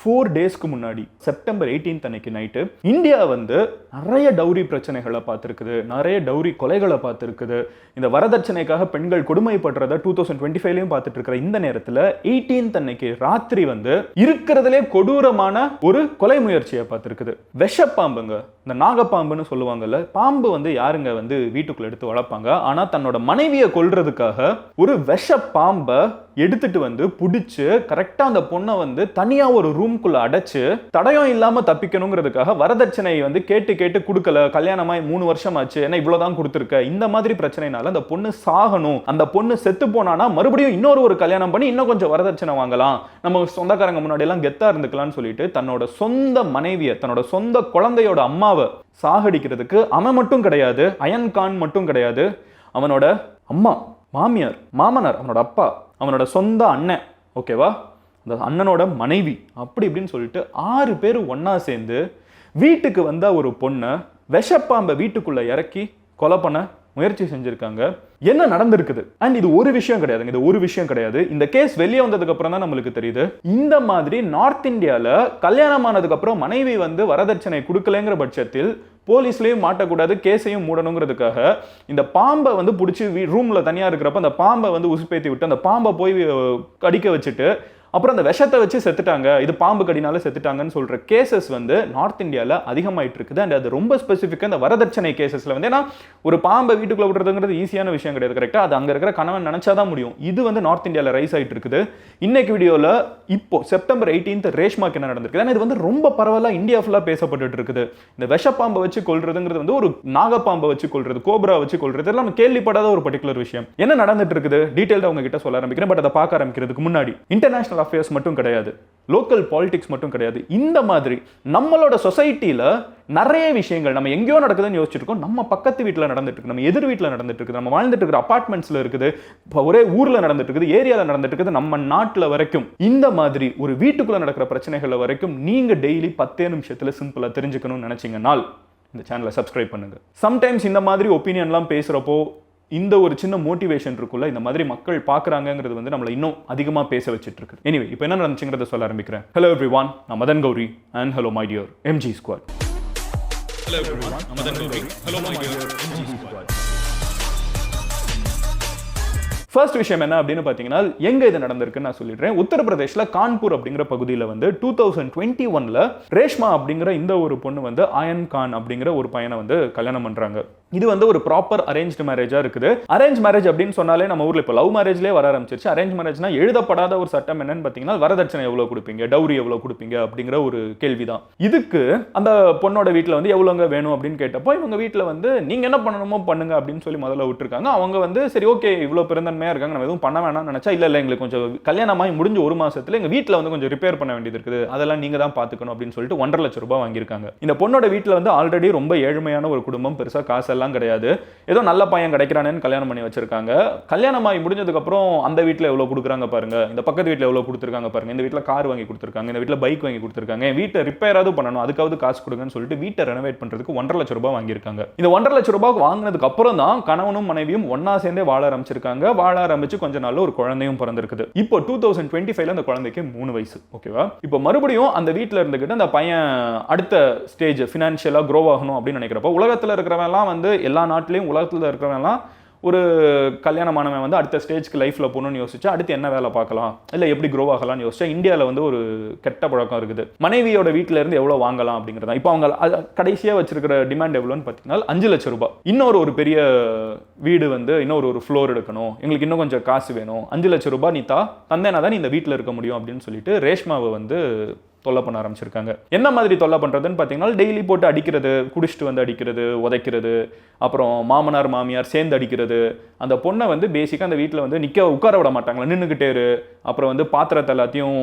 4 டேஸ்க்கு முன்னாடி செப்டம்பர் 18 அன்னைக்கு நைட்டு இந்தியா வந்து நிறைய டவுரி பிரச்சனைகளை பார்த்துருக்குது, நிறைய டவுரி கொலைகளை பார்த்துருக்குது. இந்த வரதட்சணைக்காக பெண்கள் கொடுமைப்படுறத 2025லயும் பார்த்துட்டு இருக்கிற இந்த நேரத்தில் 18 அன்னைக்கு ராத்திரி வந்து இருக்கிறதுலே கொடூரமான ஒரு கொலை முயற்சியை பார்த்துருக்குது. விஷப்பாம்புங்க, இந்த நாகப்பாம்புன்னு சொல்லுவாங்கல்ல, பாம்பு வந்து யாருங்க வந்து வீட்டுக்குள்ள எடுத்து வளர்ப்பாங்க. ஆனா தன்னோட மனைவியை கொல்றதுக்காக ஒரு விஷ பாம்பை எடுத்துட்டு வந்து புடிச்சு கரெக்டா அந்த பொண்ணை வந்து தனியா ஒரு ரூம்குள்ள அடைச்சு தடயம் இல்லாம தப்பிக்கணுங்கிறதுக்காக வரதட்சணை வந்து கேட்டு கேட்டு கொடுக்கல. கல்யாணமாய் 3 வருஷம் ஆச்சு, ஏன்னா இவ்வளவுதான் கொடுத்துருக்க, இந்த மாதிரி பிரச்சனைனால அந்த பொண்ணு சாகணும், அந்த பொண்ணு செத்து போனானா மறுபடியும் இன்னொரு கல்யாணம் பண்ணி இன்னும் கொஞ்சம் வரதட்சணை வாங்கலாம், நம்ம சொந்தக்காரங்க முன்னாடி எல்லாம் கெத்தா இருந்துக்கலாம்னு சொல்லிட்டு தன்னோட சொந்த மனைவியை, தன்னோட சொந்த குழந்தையோட அம்மாவை சாகடிக்கிறதுக்கு அவன் மட்டும் கிடையாது, அயன் கான் மட்டும் கிடையாது, அவனோட அம்மா, மாமியார், மாமனார், அவனோட அப்பா, அவனோட சொந்த அண்ணன், ஓகேவா, அந்த அண்ணனோட மனைவி, அப்படி இப்படின்னு சொல்லிட்டு 6 பேர் ஒன்னா சேர்ந்து வீட்டுக்கு வந்த ஒரு பொண்ணை விஷப்பாம்பை வீட்டுக்குள்ள இறக்கி கொலை பண்ண முயற்சி செஞ்சிருக்காங்க. என்ன நடந்திருக்குது? அண்ட் இது ஒரு விஷயம் கிடையாதுங்க, இது ஒரு விஷயம் கிடையாது. இந்த கேஸ் வெளியே வந்ததுக்கு அப்புறம் தான் நம்மளுக்கு தெரியுது, இந்த மாதிரி நார்த் இந்தியால கல்யாணம் ஆனதுக்கு அப்புறம் மனைவி வந்து வரதட்சணை கொடுக்கலங்கிற பட்சத்தில் போலீஸ்லயும் மாட்டக்கூடாது, கேஸையும் மூடணுங்கிறதுக்காக இந்த பாம்பை வந்து பிடிச்சி ரூம்ல தனியா இருக்கிறப்ப அந்த பாம்பை வந்து உசுப்பேத்தி விட்டு அந்த பாம்பை போய் கடிக்க வச்சுட்டு அப்புறம் அந்த விஷத்தை வச்சு செத்துட்டாங்க, இது பாம்பு கடினால செத்துட்டாங்கன்னு சொல்ற கேசஸ் வந்து நார்த் இந்தியாவில் அதிகமாயிட்டு இருக்குது. அண்ட் அது ரொம்ப ஸ்பெசிஃபிக்காக இந்த வரதட்சணை கேசஸ்ல வந்து, ஏன்னா ஒரு பாம்பை வீட்டுக்குள்ள விடுறதுங்கிறது ஈஸியான விஷயம் கிடையாது, கரெக்டா, அது அங்க இருக்கிற கணவன் நினைச்சாதான் முடியும். இது வந்து நார்த் இந்தியாவில் ரைஸ் ஆயிட்டு இருக்குது. இன்னைக்கு வீடியோல இப்போ செப்டம்பர் 18 ரேஷ்மாக்கு என்ன நடந்திருக்கு, இது வந்து ரொம்ப பரவலா இந்தியா ஃபுல்லா பேசப்பட்டு இருக்குது. இந்த விஷப்பாம்பை வச்சு கொள்றதுங்கிறது வந்து ஒரு நாகப்பாம்பை வச்சு கொள்றது, கோப்ரா வச்சு கொள்றது எல்லாம் கேள்விப்படாத ஒரு பர்டிகுலர் விஷயம். என்ன நடந்துட்டு இருக்குது டீடைல்டா உங்ககிட்ட சொல்ல ஆரம்பிக்கிறேன். பட் அதை பார்க்க ஆரம்பிக்கிறதுக்கு முன்னாடி இன்டர்நேஷனல் அஃபேர்ஸ் மட்டும் கிடையாது, லோக்கல் பாலிடிக்ஸ் மட்டும் கிடையாது, இந்த மாதிரி நம்மளோட சொசைட்டில நிறைய விஷயங்கள் நம்ம எங்கேயோ நடக்குதுன்னு யோசிச்சுட்டு இருக்கோம், நம்ம பக்கத்து வீட்டில் நடந்துட்டு இருக்கு, நம்ம எதிர் வீட்டில் நடந்துட்டு இருக்குது, நம்ம வாழ்ந்துட்டு இருக்கிற அபார்ட்மெண்ட்ஸ்ல இருக்குது, ஒரே ஊர்ல நடந்துட்டு இருக்குது, ஏரியாவில் நடந்துட்டு இருக்குது, நம்ம நாட்டில் வரைக்கும் இந்த மாதிரி ஒரு வீட்டுக்குள்ள நடக்கிற பிரச்சனைகள் வரைக்கும் நீங்க டெய்லி 10 நிமிஷத்துல சிம்பிளா தெரிஞ்சுக்கணும்னு நினைச்சீங்கன்னா இந்த சேனலை சப்ஸ்கிரைப் பண்ணுங்க. சம்டைம்ஸ் இந்த மாதிரி ஒப்பீனியன்லாம் பேசுறப்போ இந்த ஒரு சின்ன மோட்டிவேஷன் இருக்குல்ல, இந்த மாதிரி மக்கள் பார்க்குறாங்கிறது வந்து நம்மளை இன்னும் அதிகமாக பேச வச்சுட்டு இருக்கு. எனிவே இப்போ என்ன நடந்துச்சுங்கிறத சொல்ல ஆரம்பிக்கிறேன். ஹலோ எவ்ரிவான், நான் Madan Gowri and hello my dear MG squad. Hello everyone, நான் Madan Gowri, hello my dear MG squad. First விஷயம் என்ன அப்படின்னு பார்த்தீங்கன்னா, எங்க இது நடந்திருக்குன்னு நான் சொல்லிடுறேன். உத்தரப்பிரதேஷ்ல கான்பூர் அப்படிங்கிற பகுதியில் வந்து 2021ல ரேஷ்மா அப்படிங்கிற இந்த ஒரு பொண்ணு வந்து அயன் கான் அப்படிங்கிற ஒரு பையனை வந்து கல்யாணம் பண்றாங்க. இது வந்து ஒரு ப்ராப்பர் அரேஞ்ச் மேரேஜா இருக்குது. அரேஞ்ச் மேரேஜ் அப்படின்னு சொன்னாலே நம்ம ஊர்ல இப்போ லவ் மேரேஜ்லேயே வர ஆரம்பிச்சிருச்சு. அரேஞ்ச் மேரேஜ்னா எழுதப்படாத ஒரு சட்டம் என்னன்னு பார்த்தீங்கன்னா, வரதட்சணை எவ்வளவு கொடுப்பீங்க, டவுரி எவ்வளவு கொடுப்பீங்க அப்படிங்கிற ஒரு கேள்விதான். இதுக்கு அந்த பொண்ணோட வீட்டில் வந்து எவ்வளோங்க வேணும் அப்படின்னு கேட்டப்போ இவங்க வீட்டில் வந்து நீங்க என்ன பண்ணணுமோ பண்ணுங்க அப்படின்னு சொல்லி முதல்ல விட்டுருக்காங்க. அவங்க வந்து சரி ஓகே இவ்வளோ பெருந்தன்மையா இருக்காங்க, நம்ம எதுவும் பண்ண வேணாம்னு நினைச்சா இல்ல எங்களுக்கு கொஞ்சம் கல்யாணமாகி முடிஞ்ச 1 மாசத்துல எங்க வீட்டில் வந்து கொஞ்சம் ரிப்பேர் பண்ண வேண்டியது இருக்குது, அதெல்லாம் நீங்க தான் பாத்துக்கணும் அப்படின்னு சொல்லிட்டு 1.5 லட்சம் ரூபாய் வாங்கியிருக்காங்க. இந்த பொண்ணோட வீட்டில் வந்து ஆல்ரெடி ரொம்ப ஏழ்மையான ஒரு குடும்பம், பெருசா காசெல்லாம் கிடையாது, ஏதோ நல்ல பையன் கிடைக்கிறானேன்னு கல்யாணம் பண்ணி வச்சிருக்காங்க. கல்யாணமாகி முடிஞ்சதுக்கு அப்புறம் அந்த வீட்டில் எவ்வளவு கொடுக்குறாங்க பாருங்க, இந்த பக்கத்து வீட்டில் எவ்வளவு கொடுத்துருக்காங்க பாருங்க, இந்த வீட்டில் கார் வாங்கி கொடுத்துருக்காங்க, இந்த வீட்டில் பைக் வாங்கி கொடுத்துருக்காங்க, என் வீட்டை ரிப்பேராவது பண்ணணும் அதுக்காவது காசு கொடுங்கன்னு சொல்லிட்டு வீட்டை ரெனோவேட் பண்றதுக்கு 1.5 லட்சம் ரூபாய் வாங்கியிருக்காங்க. இந்த 1.5 லட்சம் ரூபாய் வாங்கினதுக்கு அப்புறம் தான் கணவனும் மனைவியும் ஒன்னா சேர்ந்தே வாழ ஆரம்பிச்சிருக்காங்க. வாழ ஆரம்பிச்சு கொஞ்ச நாள்ல ஒரு குழந்தையும் பிறந்திருக்குது. இப்போ 2025ல அந்த குழந்தைக்கு 3 வயசு, ஓகேவா. இப்போ மறுபடியும் அந்த வீட்டில் இருந்துகிட்டு அந்த பையன் அடுத்த ஸ்டேஜ் ஃபினான்ஷியலா க்ரோ ஆகணும் அப்படின்னு நினைக்கிறப்ப உலகத்தில் இருக்கிறவங்க எல்லாம் வந்து எல்லா நாட்டிலையும் உலகத்தில் இருக்கிறவங்க எல்லாம் ஒரு கல்யாணமானவன் வந்து அடுத்த ஸ்டேஜ்க்கு லைஃப்ல போகணும்னு யோசிச்சா அடுத்து என்ன வேலை பார்க்கலாம், இல்லை எப்படி க்ரோ ஆகலாம்னு யோசிச்சா இந்தியாவில் வந்து ஒரு கெட்ட பழக்கம் இருக்குது, மனைவியோட வீட்டில இருந்து எவ்வளோ வாங்கலாம் அப்படிங்கிறதா. இப்போ அவங்க கடைசியாக வச்சிருக்கிற டிமாண்ட் எவ்வளோன்னு பார்த்தீங்கன்னா 5 லட்சம் ரூபாய். இன்னொரு ஒரு பெரிய வீடு வந்து இன்னொரு ஒரு ஃப்ளோர் எடுக்கணும், எங்களுக்கு இன்னும் கொஞ்சம் காசு வேணும், 5 லட்சம் ரூபாய் நீ தந்தேனா தான் நீ இந்த வீட்டில் இருக்க முடியும் அப்படின்னு சொல்லிட்டு ரேஷ்மாவை வந்து தொல்லை பண்ண ஆரம்பிச்சிருக்காங்க. என்ன மாதிரி தொல்லை பண்றதுன்னு பார்த்தீங்கன்னா, டெய்லி போட்டு அடிக்கிறது, குடிச்சிட்டு வந்து அடிக்கிறது, உதைக்கிறது, அப்புறம் மாமனார் மாமியார் சேர்ந்து அடிக்கிறது. அந்த பொண்ணை வந்து பேசிக்காக அந்த வீட்டில் வந்து உட்கார விட மாட்டாங்களா, நின்றுக்கிட்டே இரு. அப்புறம் வந்து பாத்திரத்தை எல்லாத்தையும்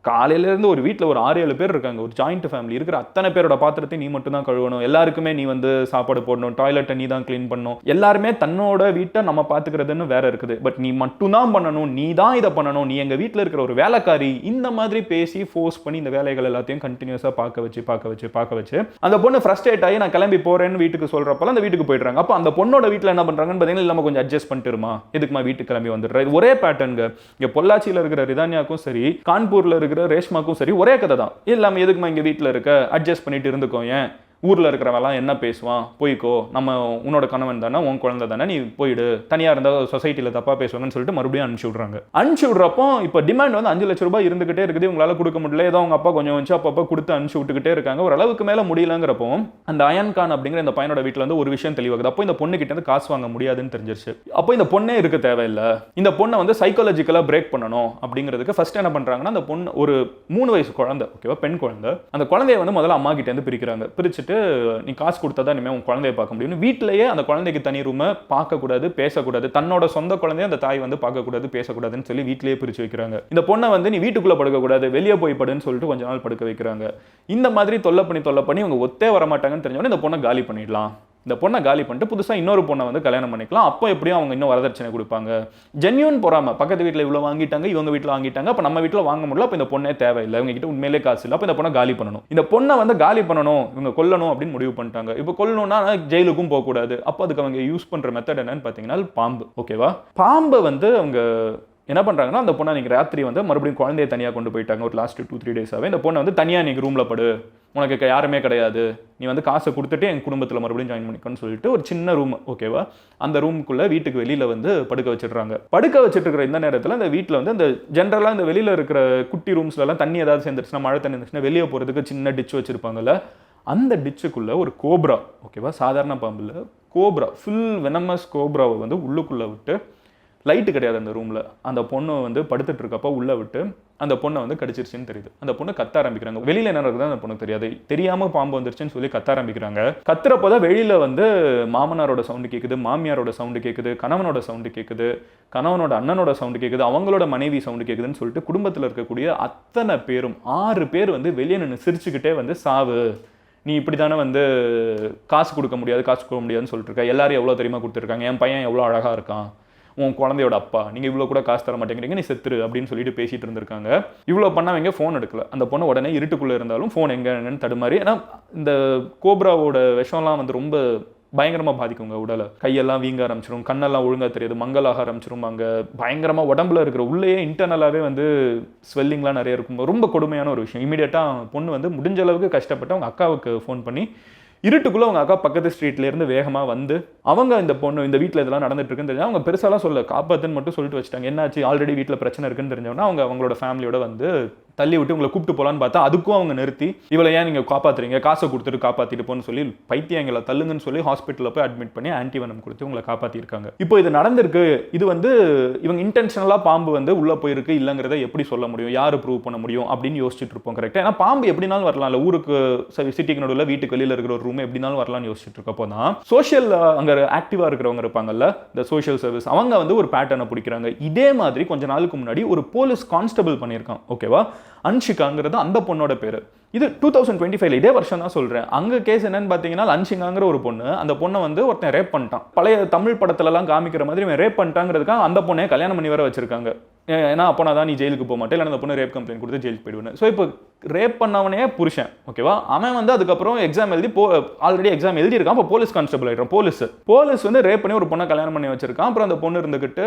காலையிலேருந்து ஒரு வீட்டில் ஒரு 6-7 பேர் இருக்காங்க, ஒரு ஜாயிண்ட் ஃபேமிலி இருக்கிற அத்தனை பேரோட பாத்திரத்தை நீ மட்டும் தான் கழுவணும், எல்லாருக்குமே நீ வந்து சாப்பாடு போடணும், டாய்லெட்டை நீ தான் கிளீன் பண்ணணும், எல்லாருமே தன்னோட வீட்டை நம்ம பார்த்துக்கிறதுன்னு வேற இருக்குது, பட் நீ மட்டும் தான் பண்ணணும், நீ தான் இதை பண்ணணும், நீ எங்கள் வீட்டில் இருக்கிற ஒரு வேலைக்காரி. இந்த மாதிரி பேசி ஃபோர்ஸ் பண்ணி இந்த வேலைகள் எல்லாத்தையும் கண்டினியூஸாக பார்க்க வச்சு அந்த பொண்ணு ஃப்ரஸ்ட்ரேட் ஆகி நான் கிளம்பி போறேன்னு வீட்டுக்கு சொல்றப்பல அந்த வீட்டுக்கு போயிடுறாங்க. அப்போ அந்த பொண்ணோட வீட்டில் என்ன பண்றாங்கன்னு பார்த்தீங்கன்னா, இல்லாமல் கொஞ்சம் அட்ஜஸ்ட் பண்ணிட்டுருமா, எதுக்குமா வீட்டுக்கு கிளம்பி வந்துடுற. இது ஒரே பேட்டர்னுங்க. இங்கே பொள்ளாச்சியில் இருக்கிற ரிதானியாக்கும் சரி, கான்பூர்ல இருக்கிற இருக்கிற ரேஷ்மாக்கும் சரி ஒரே கதை தான். எல்லாமே எதுக்குமா இங்கே வீட்டில் இருக்க, அட்ஜஸ்ட் பண்ணிட்டு இருந்துக்கோ, ஏன் ஊரில் இருக்கிறவெல்லாம் என்ன பேசுவான், போய்க்கோ, நம்ம உன்னோட கணவன் தானே, உன் குழந்தை தானே, நீ போயிடு, தனியாக இருந்தால் சொசைட்டியில் தப்பாக பேசுவாங்கன்னு சொல்லிட்டு மறுபடியும் அனுப்பிச்சி விட்றாங்க. அனுப்பிச்சி விட்றப்போ இப்போ டிமாண்ட் வந்து 5 லட்ச ரூபாய் இருந்துகிட்டே இருக்குது, உங்களால் கொடுக்க முடியல, ஏதோ அவங்க அப்பா கொஞ்சம் வச்சு அப்பப்போ கொடுத்து அனுப்பிச்சி விட்டுக்கிட்டே இருக்காங்க. ஒரு அளவுக்கு மேலே முடியலங்கிறப்போ அந்த அயன் கான் அப்படிங்கிற இந்த பையனோட வீட்டில் வந்து ஒரு விஷயம் தெளிவாகுது. அப்போ இந்த பொண்ணு கிட்ட இருந்து காசு வாங்க முடியாதுன்னு தெரிஞ்சிருச்சு. அப்போ இந்த பொண்ணே இருக்க தேவையில்லை, இந்த பொண்ணை வந்து சைக்காலஜிக்கலாக பிரேக் பண்ணணும் அப்படிங்கிறதுக்கு ஃபர்ஸ்ட் என்ன பண்ணுறாங்கன்னா, அந்த பொண்ணு ஒரு 3 வயசு குழந்தை, ஓகேவா, பெண் குழந்தை, அந்த குழந்தைய வந்து முதல்ல அம்மா கிட்ட இருந்து பிரிக்கிறாங்க. பிரிச்சுட்டு நீ காசு கொடுத்தா தான் இனிமேல் உன் குழந்தைய பார்க்க முடியும், வீட்டிலேயே அந்த குழந்தைக்கு தனி ரூமை, பார்க்கக்கூடாது, பேசக்கூடாது, தன்னோட சொந்த குழந்தைய அந்த தாய் வந்து பார்க்கக்கூடாது, பேசக்கூடாதுன்னு சொல்லி வீட்டிலேயே பிரிச்சு வைக்கிறாங்க. இந்த பொண்ணை வந்து நீ வீட்டுக்குள்ள படுக்கக்கூடாது, வெளியே போய் படுன்னு சொல்லிட்டு கொஞ்ச நாள் படுக்க வைக்கிறாங்க. இந்த மாதிரி தொல்லை பண்ணி இவங்க ஒத்தே வர மாட்டாங்கன்னு தெரிஞ்சவொடனே இந்த பொண்ணை காலி பண்ணிடலாம். இந்த பொண்ணை காலி பண்ணிட்டு புதுசாக இன்னொரு பொண்ணை வந்து கல்யாணம் பண்ணிக்கலாம். அப்போ எப்படியும் அவங்க இன்னும் வரதட்சணை கொடுப்பாங்க. ஜென்யூன் பொறாம, பக்கத்து வீட்டில் இவ்வளோ வாங்கிட்டாங்க, இவங்க வீட்டில் வாங்கிட்டாங்க, அப்போ நம்ம வீட்டில் வாங்க முடியல, அப்போ இந்த பொண்ணே தேவையில்லை, இவங்க கிட்ட உண்மையிலே காசு இல்லை, அப்போ இந்த பொண்ணை காலி பண்ணணும். இந்த பொண்ணை வந்து காலி பண்ணணும், இவங்க கொல்லணும் அப்படின்னு முடிவு பண்ணிட்டாங்க. இப்போ கொல்லணும்னா ஜெயிலுக்கும் போகக்கூடாது. அப்போ அதுக்கு அவங்க யூஸ் பண்ணுற மெத்தட் என்னன்னு பார்த்தீங்கன்னா பாம்பு. ஓகேவா, பாம்பை வந்து அவங்க என்ன பண்ணுறாங்கன்னா, அந்த பொண்ணை நீங்கள் ராத்திரி வந்து மறுபடியும் குழந்தைய தனியாக கொண்டு போயிட்டாங்க. ஒரு லாஸ்ட் 2-3 டேஸாகவே இந்த பொண்ணை வந்து தனியாக நீங்கள் ரூமில் படு, உனக்கு யாருமே கிடையாது, நீ வந்து காசை கொடுத்துட்டு என் குடும்பத்தில் மறுபடியும் ஜாயின் பண்ணிக்கணும்னு சொல்லிட்டு ஒரு சின்ன ரூம், ஓகேவா, அந்த ரூமுக்குள்ளே வீட்டுக்கு வெளியில் வந்து படுக்க வச்சிடுறாங்க. படுக்க வச்சுட்டு இருக்கிற இந்த நேரத்தில் இந்த வீட்டில் வந்து இந்த ஜென்ரலாக இந்த வெளியில் இருக்கிற குட்டி ரூம்ஸ்லாம் தண்ணி ஏதாவது சேர்ந்துருச்சுன்னா, மழை தண்ணி இருந்துச்சுன்னா வெளியே போகிறதுக்கு சின்ன டிச் வச்சுருப்பாங்கல்ல, அந்த டிச்சுக்குள்ளே ஒரு கோப்ரா, ஓகேவா, சாதாரண பாம்பில் கோப்ரா, ஃபுல் வெனமஸ் கோப்ராவை வந்து உள்ளுக்குள்ளே விட்டு, லைட்டு கிடையாது அந்த ரூமில், அந்த பொண்ணு வந்து படுத்துட்டு இருக்கப்போ உள்ளே விட்டு அந்த பொண்ணை வந்து கடிச்சிருச்சுன்னு தெரியுது. அந்த பொண்ணு கத்த ஆரம்பிக்கிறாங்க. வெளியில் என்ன நடக்குது அந்த பொண்ணுக்கு தெரியாது, தெரியாமல் பாம்பு வந்துருச்சுன்னு சொல்லி கத்த ஆரம்பிக்கிறாங்க. கத்துறப்போ தான் வெளியில் வந்து மாமனாரோட சவுண்டு கேட்குது, மாமியாரோட சவுண்டு கேட்குது, கணவனோட சவுண்டு கேட்குது, கணவனோட அண்ணனோட சவுண்டு கேட்குது, அவங்களோட மனைவி சவுண்டு கேட்குதுன்னு சொல்லிட்டு குடும்பத்தில் இருக்கக்கூடிய அத்தனை பேரும் 6 பேர் வந்து வெளியே நின்று சிரிச்சுக்கிட்டே வந்து சாவு, நீ இப்படி தானே வந்து காசு கொடுக்க முடியாதுன்னு சொல்லிட்டு இருக்க, எல்லாரும் எவ்வளோ தெரியுமா கொடுத்துருக்காங்க, என் பையன் எவ்வளோ அழகாக இருக்கான், உன் குழந்தையோட அப்பா, நீங்கள் இவ்வளோ கூட காசு தர மாட்டேங்கிறீங்க, நீ செத்துரு அப்படின்னு சொல்லிட்டு பேசிட்டு இருந்திருக்காங்க. இவ்வளோ பண்ணவங்க ஃபோன் எடுக்கல. அந்த பொண்ணு உடனே இருட்டுக்குள்ளே இருந்தாலும் ஃபோன் எங்கன்னு தடுமாறி, ஏன்னா இந்த கோப்ராவோட விஷம்லாம் வந்து ரொம்ப பயங்கரமாக பாதிக்குங்க உடலை. கையெல்லாம் வீங்க ஆரம்பிச்சிடும், கண்ணெல்லாம் ஒழுங்காக தெரியாது, மங்கலாக ஆரம்பிச்சிடும், அங்கே பயங்கரமாக உடம்புல இருக்கிற உள்ளேயே இன்டர்னலாகவே வந்து ஸ்வெல்லிங்லாம் நிறைய இருக்கும். ரொம்ப கொடுமையான ஒரு விஷயம். இமீடியட்டாக பொண்ணு வந்து முடிஞ்ச அளவுக்கு கஷ்டப்பட்டு அவங்க அக்காவுக்கு ஃபோன் பண்ணி, இருட்டுக்குள்ளே அவங்க அக்கா பக்கத்து ஸ்ட்ரீட்லேருந்து வேகமாக வந்து அவங்க இந்த பொண்ணு இந்த வீட்டில் இதெல்லாம் நடந்துட்டு இருக்குன்னு தெரிஞ்சா அவங்க பெருசாலாம் சொல்ல, காப்பாத்துன்னு மட்டும் சொல்லிட்டு வச்சுட்டாங்க. என்னாச்சு, ஆல்ரெடி வீட்டில் பிரச்சனை இருக்குன்னு தெரிஞ்சவொன்னா அவங்களோட ஃபேமிலியோட வந்து தள்ளி விட்டு உங்களை கூப்பிட்டு போகலான்னு பார்த்தா அதுக்கும் அவங்க நிறுத்தி, இவளை ஏன் நீங்கள் காப்பாற்றுறீங்க, காசை கொடுத்துட்டு காப்பாற்றிட்டு போன்னு சொல்லி பைத்தியங்களை தள்ளுங்கன்னு சொல்லி ஹாஸ்பிட்டலில் போய் அட்மிட் பண்ணி ஆன்டிவெனம் கொடுத்து உங்களை காப்பாற்றிருக்காங்க. இப்போ இது நடந்திருக்கு, இது வந்து இவங்க இன்டென்ஷனலாக பாம்பு வந்து உள்ளே போயிருக்கு இல்லைங்கிறத எப்படி சொல்ல முடியும், யார் ப்ரூவ் பண்ண முடியும் அப்படின்னு யோசிச்சுட்டு இருப்போம். கரெக்டாக, ஏன்னா பாம்பு எப்படினாலும் வரலாம்ல, ஊருக்கு சிட்டிக்கு நடுவில் வீட்டுக்கு வெளியில் இருக்கிற ஒரு ரூம் எப்படினாலும் வரலாம்னு யோசிச்சுட்டு இருக்கப்போ தான் சோஷியல் அங்கே ஆக்டிவாக இருக்கிறவங்க இருப்பாங்கல்ல, இந்த சோஷியல் சர்வீஸ், அவங்க வந்து ஒரு பேட்டர்னை பிடிக்கிறாங்க. இதே மாதிரி கொஞ்ச நாளுக்கு முன்னாடி ஒரு போலீஸ் கான்ஸ்டபிள் பண்ணியிருக்கான், ஓகேவா, அன்ஷிகாங்கிறது அந்த பொண்ணோட பேரு. இது 2025 இதே வருஷம் தான் சொல்றேன். அங்க கேஸ் என்னன்னு பாத்தீங்கன்னா, அன்ஷிகாங்கிற ஒரு பொண்ணு, அந்த பொண்ணை வந்து ஒருத்தன் ரேப் பண்ணிட்டான். பழைய தமிழ் படத்துல எல்லாம் காமிக்கிற மாதிரி இவன் ரேப் பண்ணிட்டாங்கிறதுக்காக அந்த பொண்ணை கல்யாணம் பண்ணி வர வச்சிருக்காங்க. ஏன்னா அப்போனா தான் நீ ஜெயிலுக்கு போக மாட்டே, இல்லை அந்த பொண்ணு ரேப் கம்ப்ளைண்ட் கொடுத்து ஜெயிலுக்கு போயிடுவேன். ஸோ இப்போ ரேப் பண்ணவனே புருஷன், ஓகேவா, அவன் வந்து அதுக்கப்புறம் எக்ஸாம் எழுதி ஆல்ரெடி எக்ஸாம் எழுதியிருக்கான். இப்போ போலீஸ் கான்ஸ்டபிள் ஆகிடும். போலீஸ் வந்து ரேப் பண்ணி ஒரு பொண்ணை கல்யாணம் பண்ணி வச்சிருக்கான். அப்புறம் அந்த பொண்ணு இருந்துக்கிட்டு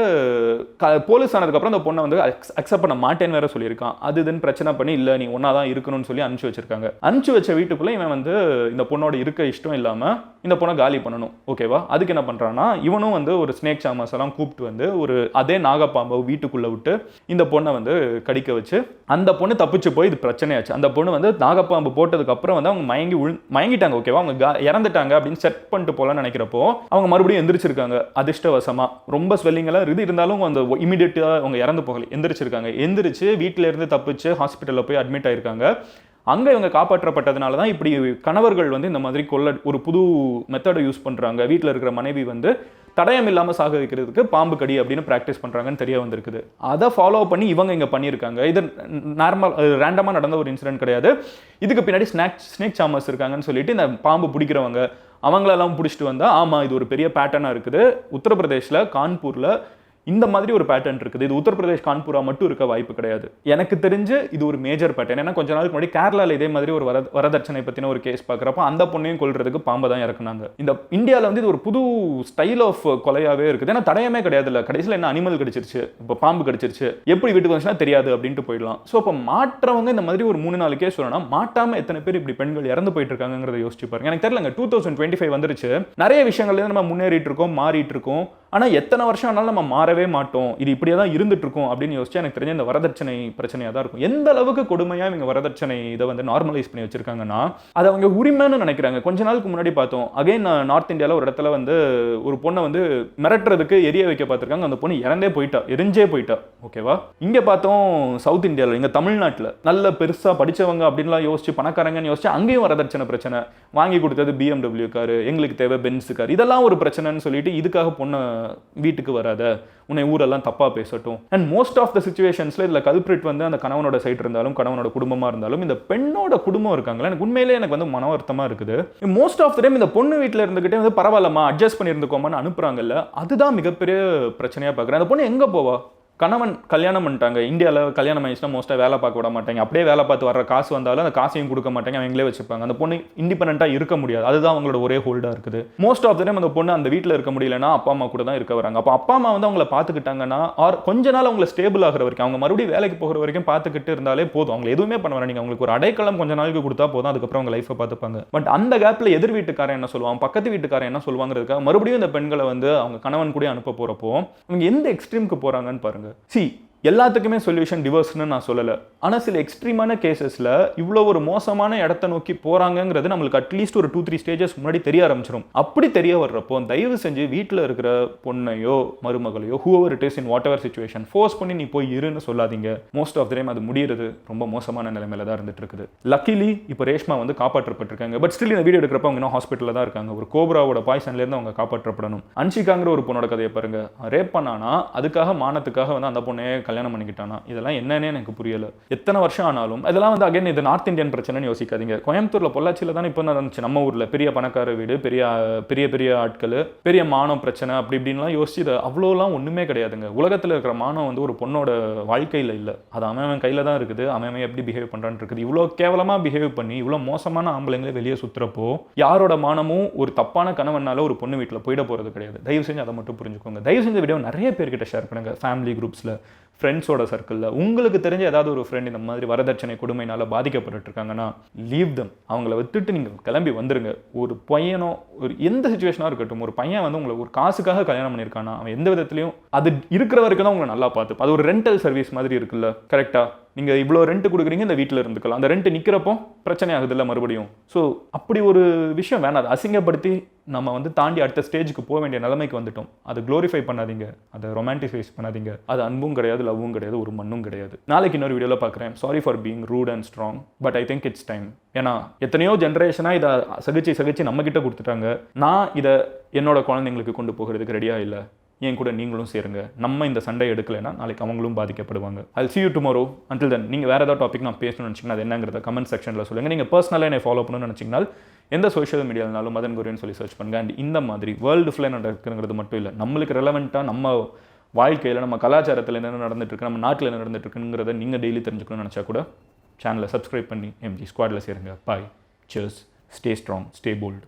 போலீஸ் ஆனதுக்கப்புறம் அந்த பொண்ணை வந்து அக்செப்ட் பண்ண மாட்டேன்னு வேற சொல்லியிருக்கான். அது இதுன்னு பிரச்சனை பண்ணி, இல்லை நீ ஒன்னா தான் இருக்கணும்னு சொல்லி அனுப்பிச்சு வச்சிருக்காங்க. அனுப்பிச்சு வச்ச வீட்டுக்குள்ள இவன் வந்து இந்த பொண்ணோட இருக்க இஷ்டம் இல்லாம இந்த பொண்ணை காலி பண்ணணும், ஓகேவா. அதுக்கு என்ன பண்றான்னா, இவனும் வந்து ஒரு ஸ்னேக் சாமஸ் எல்லாம் கூப்பிட்டு வந்து ஒரு அதே நாகப்பாம்பை வீட்டுக்குள்ள விட்டு இந்த பொண்ணை வந்து கடிக்க வச்சு அந்த பொண்ணு தப்பிச்சு போய் இது பிரச்சனையாச்சு. அந்த பொண்ணு வந்து நாகப்பாம்பு போட்டதுக்கு அப்புறம் வந்து அவங்க மயங்கிட்டாங்க, ஓகேவா, அவங்க இறந்துட்டாங்க அப்படின்னு செட் பண்ணிட்டு போலான்னு நினைக்கிறப்போ அவங்க மறுபடியும் எந்திரிச்சிருக்காங்க. அதிர்ஷ்டவசமா ரொம்ப ஸ்வெல்லிங் எல்லாம் இருந்தாலும் அந்த இமீடியட்டா அவங்க இறந்து போகல, எந்திரிச்சிருக்காங்க. எந்திரிச்சு வீட்டில இருந்து தப்பிச்சு ஹாஸ்பிட்டல்ல போய் அட்மிட் ஆயிருக்காங்க. அங்கே இவங்க காப்பாற்றப்பட்டதுனால தான் இப்படி கணவர்கள் வந்து இந்த மாதிரி ஒரு புது மெத்தடை யூஸ் பண்ணுறாங்க. வீட்டில் இருக்கிற மனைவி வந்து தடயம் இல்லாமல் சாக வைக்கிறதுக்கு பாம்பு கடி அப்படின்னு ப்ராக்டிஸ் பண்ணுறாங்கன்னு தெரிய வந்திருக்குது. அதை ஃபாலோ பண்ணி இவங்க இங்கே பண்ணியிருக்காங்க. இது நார்மல் ரேண்டமாக நடந்த ஒரு இன்சிடென்ட் கிடையாது. இதுக்கு பின்னாடி ஸ்னேக் சாமர்ஸ் இருக்காங்கன்னு சொல்லிட்டு இந்த பாம்பு பிடிக்கிறவங்க அவங்களெல்லாம் பிடிச்சிட்டு வந்தால், ஆமாம் இது ஒரு பெரிய பேட்டர்னாக இருக்குது. உத்தரப்பிரதேஷில் கான்பூரில் இந்த மாதிரி ஒரு பேட்டர்ன் இருக்குது. இது உத்தரப்பிரதேஷ் கான்பூரா மட்டும் இருக்க வாய்ப்பு கிடையாது. எனக்கு தெரிஞ்சு இது ஒரு மேஜர் பேட்டர்ன். ஏன்னா கொஞ்ச நாளுக்கு முன்னாடி கேரளாவில் இதே மாதிரி ஒரு வரதட்சணை பற்றின ஒரு கேஸ் பார்க்குறப்ப அந்த பொண்ணையும் கொல்றதுக்கு பாம்பை தான் இறக்குனாங்க. இந்த இந்தியாவில் வந்து இது ஒரு புது ஸ்டைல் ஆஃப் கொலையாகவே இருக்குது. ஏன்னா தடயமே கிடையாது. இல்லை கடைசியில் என்ன அனிமல் கடிச்சிருச்சு, இப்போ பாம்பு கடிச்சிருச்சு, எப்படி வீட்டுக்கு வந்துச்சுன்னா தெரியாது அப்படின்ட்டு போயிடலாம். ஸோ அப்போ மாற்றவங்க இந்த மாதிரி ஒரு 3-4 கேஸ் சொல்லணும். மாட்டாமல் எத்தனை பேர் இப்படி பெண்கள் இறந்து போயிட்டு இருக்காங்கிறத யோசிச்சு பாருங்க. எனக்கு தெரியலங்க, 2025 வந்துருச்சு. நிறைய விஷயங்கள்ல நம்ம முன்னேறிட்டு இருக்கோம், மாறிட்டு இருக்கோம். ஆனால் எத்தனை வருஷம் ஆனாலும் நம்ம மாறவே மாட்டோம், இது இப்படியே தான் இருந்துட்டு இருக்கும் அப்படின்னு யோசிச்சு எனக்கு தெரிஞ்ச இந்த வரதட்சணை பிரச்சனையாக தான் இருக்கும். எந்த அளவுக்கு கொடுமையாக இவங்க வரதட்சணை இதை வந்து நார்மலைஸ் பண்ணி வச்சிருக்காங்கன்னா அதை அவங்க உரிமைன்னு நினைக்கிறாங்க. கொஞ்ச நாளுக்கு முன்னாடி பார்த்தோம், அகைன் நார்த் இந்தியாவில் ஒரு இடத்துல வந்து ஒரு பொண்ணை வந்து மிரட்டுறதுக்கு எரிய வைக்க பார்த்துருக்காங்க. அந்த பொண்ணு இறந்தே போயிட்டா, எரிஞ்சே போயிட்டா. ஓகேவா? இங்கே பார்த்தோம் சவுத் இந்தியாவில், இங்கே தமிழ்நாட்டில் நல்ல பெருசாக படித்தவங்க அப்படின்லாம் யோசிச்சு பணக்காரங்கன்னு யோசிச்சு அங்கேயும் வரதட்சணை பிரச்சனை. வாங்கி கொடுத்தது BMW காரு, எங்களுக்கு தேவை பென்ஸ் கார், இதெல்லாம் ஒரு பிரச்சனைன்னு சொல்லிட்டு இதுக்காக பொண்ணை வீட்டுக்கு வராத, உன்னை ஊரெல்லாம் தப்பா பேசட்டும். அண்ட் மோஸ்ட் ஆஃப் த சிச்சுவேஷன்ஸ்ல இதுல கல்பிரிட் வந்து அந்த கணவனோட சைட் இருந்தாலும் கணவனோட குடும்பமா இருந்தாலும் இந்த பெண்ணோட குடும்பம் இருக்காங்களா, எனக்கு உண்மையிலே எனக்கு வந்து மன வருத்தமா இருக்குது. மோஸ்ட் ஆஃப் த டைம் இந்த பொண்ணு வீட்டில் இருந்துகிட்டே வந்து பரவாயில்லமா அட்ஜஸ்ட் பண்ணி இருந்துக்கோமான்னு அனுப்புறாங்கல்ல, அதுதான் மிகப்பெரிய பிரச்சனையா பார்க்குறேன். அந்த பொண்ணு எங்க போவா? கணவன் கல்யாணம் பண்ணிட்டாங்க. இந்தியாவில் கல்யாணம் ஆயிடுச்சுன்னா மோஸ்ட்டாக வேலை பார்க்க விட மாட்டாங்க. அப்படியே வேலை பார்த்து வர காசு வந்தாலும் அந்த காசையும் கொடுக்க மாட்டாங்க, அவங்களே வச்சுப்பாங்க. அந்த பொண்ணு இண்டிபெண்டன்ட்டாக இருக்க முடியாது. அதுதான் அவங்களோட ஒரே ஹோல்டாக இருக்குது. மோஸ்ட் ஆஃப் த டைம் அந்த பொண்ணு அந்த வீட்டில் இருக்க முடியலன்னா அப்பா அம்மா கூட தான் இருக்க வராங்க. அப்போ அப்பா அம்மா வந்து அவங்கள பார்த்துக்கிட்டாங்கன்னா ஆர் கொஞ்ச நாள் அவங்கள ஸ்டேபிள் ஆகிற வரைக்கும், அவங்க மறுபடியும் வேலைக்கு போகிற வரைக்கும் பார்த்துக்கிட்டு இருந்தாலே போதும். அவங்க எதுவுமே பண்ண வர, நீங்கள் அவங்களுக்கு ஒரு அடைக்கலம் கொஞ்ச நாளுக்கு கொடுத்தா போதும், அதுக்கப்புறம் அவங்க லைஃப்பை பார்த்துப்பாங்க. பட் அந்த கேப்பில் எதிர் வீட்டுக்காரன் என்ன சொல்லுவாங்க, பக்கத்து வீட்டுக்காரன் என்ன சொல்லுவாங்கிறதுக்காக மறுபடியும் இந்த பெண்களை வந்து அவங்க கணவன் கூட அனுப்ப போகிறப்போ அவங்க எந்த எக்ஸ்ட்ரீமுக்கு போகிறாங்கன்னு பாருங்க. எல்லாத்துக்குமே சொல்யூஷன் டிவோர்ஸ்னு நான் சொல்லலை. ஆனால் சில எக்ஸ்ட்ரீமான கேசஸில் இவ்வளோ ஒரு மோசமான இடத்த நோக்கி போகிறாங்கிறது நம்மளுக்கு அட்லீஸ்ட் ஒரு 2-3 ஸ்டேஜஸ் முன்னாடி தெரிய ஆரம்பிச்சிடும். அப்படி தெரிய வர்றப்போ தயவு செஞ்சு வீட்டில் இருக்கிற பொண்ணையோ மருமகளையோ whoever it is in whatever situation force பண்ணி நீ போய் இருன்னு சொல்லாதீங்க. மோஸ்ட் ஆஃப் த டைம் அது முடிகிறது ரொம்ப மோசமான நிலைமையில தான் இருந்துட்டு இருக்குது. லக்கிலி இப்போ ரேஷ்மா வந்து காப்பாற்றப்பட்டிருக்காங்க. பட் ஸ்டில் இந்த வீடியோ எடுக்கிறப்ப அவங்க இன்னும் ஹாஸ்பிட்டலில் தான் இருக்காங்க. ஒரு கோப்ராவோட பாய்சன்லேருந்து அவங்க காப்பாற்றப்படணும். அன்ஷிகாங்கிற ஒரு பொண்ணோட கதையை பாருங்க. ரேப் பண்ணானா அதுக்காக மானத்துக்காக வந்து அந்த பொண்ணே கல்யாணம் பண்ணிக்கிட்டானா, இதெல்லாம் என்னன்னே எனக்கு புரியல. எத்தனை வருஷம் ஆனாலும் இதெல்லாம் வந்து அகைன் இது நார்த் இந்தியன் பிரச்சனைன்னு யோசிக்காதீங்க. கோயம்புத்தூர்ல பொள்ளாச்சியில் தானே இப்போ நடந்துச்சு. நம்ம ஊர்ல பெரிய பணக்கார வீடு, பெரிய பெரிய ஆட்கள், பெரிய மானம் பிரச்சனை அப்படி இப்படின்லாம் யோசிச்சு இது அவ்வளோலாம் ஒண்ணுமே கிடையாதுங்க. உலகத்தில் இருக்கிற மானம் வந்து ஒரு பொண்ணோட வாழ்க்கையில் இல்லை, அது அவன் கையில தான் இருக்குது. அவன் எப்படி பிஹேவ் பண்றான்னு இருக்குது. இவ்வளோ கேவலமா பிஹேவ் பண்ணி இவ்வளோ மோசமான ஆம்பளைங்களே வெளியே சுத்துறப்போ யாரோட மானமும் ஒரு தப்பான கணவனால ஒரு பொண்ணு வீட்டில் போயிட போறது கிடையாது. தயவு செஞ்சு அதை மட்டும் புரிஞ்சுக்கோங்க. தயவு செஞ்சு வீடியோ நிறைய பேர்கிட்ட ஷேர் பண்ணுங்க. ஃபேமிலி குரூப்ஸ்ல, ஃப்ரெண்ட்ஸோட சர்க்கிளில் உங்களுக்கு தெரிஞ்ச ஏதாவது ஒரு ஃப்ரெண்ட் இந்த மாதிரி வரதட்சணை கொடுமையினால பாதிக்கப்பட்டு இருக்காங்கன்னா லீவ் தம். அவங்கள விட்டுட்டு நீங்கள் கிளம்பி வந்துருங்க. ஒரு பையனோ ஒரு எந்த சுச்சுவேஷனாக இருக்கட்டும், ஒரு பையன் வந்து உங்களை ஒரு காசுக்காக கல்யாணம் பண்ணியிருக்கானா அவன் எந்த விதத்துலையும் அது இருக்கிற வரைக்கும் தான் உங்களை நல்லா பார்த்து, அது ஒரு ரெண்டல் சர்வீஸ் மாதிரி இருக்குல்ல, கரெக்டாக நீங்கள் இவ்வளோ ரெண்ட் கொடுக்குறீங்க, இந்த வீட்டில் இருந்துக்கலாம். அந்த ரெண்ட் நிற்கிறப்போ பிரச்சனை ஆகுது இல்லை மறுபடியும். ஸோ அப்படி ஒரு விஷயம் வேணாம். அதை அசிங்கப்படுத்தி நம்ம வந்து தாண்டி அடுத்த ஸ்டேஜுக்கு போக வேண்டிய நிலைமைக்கு வந்துட்டோம். அதை க்ளோரிஃபை பண்ணாதீங்க, அதை ரொமான்டிசைஸ் பண்ணாதீங்க. அது அன்பும் கிடையாது, லவ்வும் கிடையாது, ஒரு மண்ணும் கிடையாது. நாளைக்கு இன்னொரு வீடியோவில் பார்க்குறேன். Sorry for being rude and strong, but I think it's time. ஏன்னா எத்தனையோ ஜென்ரேஷனாக இதை சகிச்சு நம்ம கிட்ட கொடுத்துட்டாங்க. நான் இதை என்னோட குழந்தைங்களுக்கு கொண்டு போகிறதுக்கு ரெடியாக இல்லை. என் கூட நீங்களும் சேருங்க. நம்ம இந்த சண்டை எடுக்கலைன்னா நாளைக்கு அவங்களும் பாதிக்கப்படுவாங்க. I'll see you tomorrow. Until then, நீங்கள் வேறு ஏதாவது டாபிக் நான் பேசணும்னு நினச்சிங்கன்னா அது என்னங்கிறத கமெண்ட் செக்ஷனில் சொல்லுங்கள். நீங்கள் பர்சனலாக என்னை ஃபாலோ பண்ணணும்னு நினச்சிங்கன்னா எந்த சோஷியல் மீடியாவினாலும் மதன் குரியன்னு சொல்லி சர்ச் பண்ணுங்கள். அண்ட் இந்த மாதிரி வேர்ல்டு ஃபுல்லாக நடக்குங்கிறது மட்டும் இல்லை, நம்மளுக்கு ரெலவெண்ட்டாக நம்ம வாழ்க்கையில் நம்ம கலாச்சாரத்தில் என்ன நடந்துட்டு இருக்கு, நம்ம நாட்டில் என்ன நடந்துட்டு இருக்குங்கிறத நீங்கள் டெய்லி தெரிஞ்சுக்கணும்னு நினச்சா கூட சேனலை சப்ஸ்கிரைப் பண்ணி MG ஸ்குவாடில் சேருங்க. பாய், cheers, stay strong, stay bold.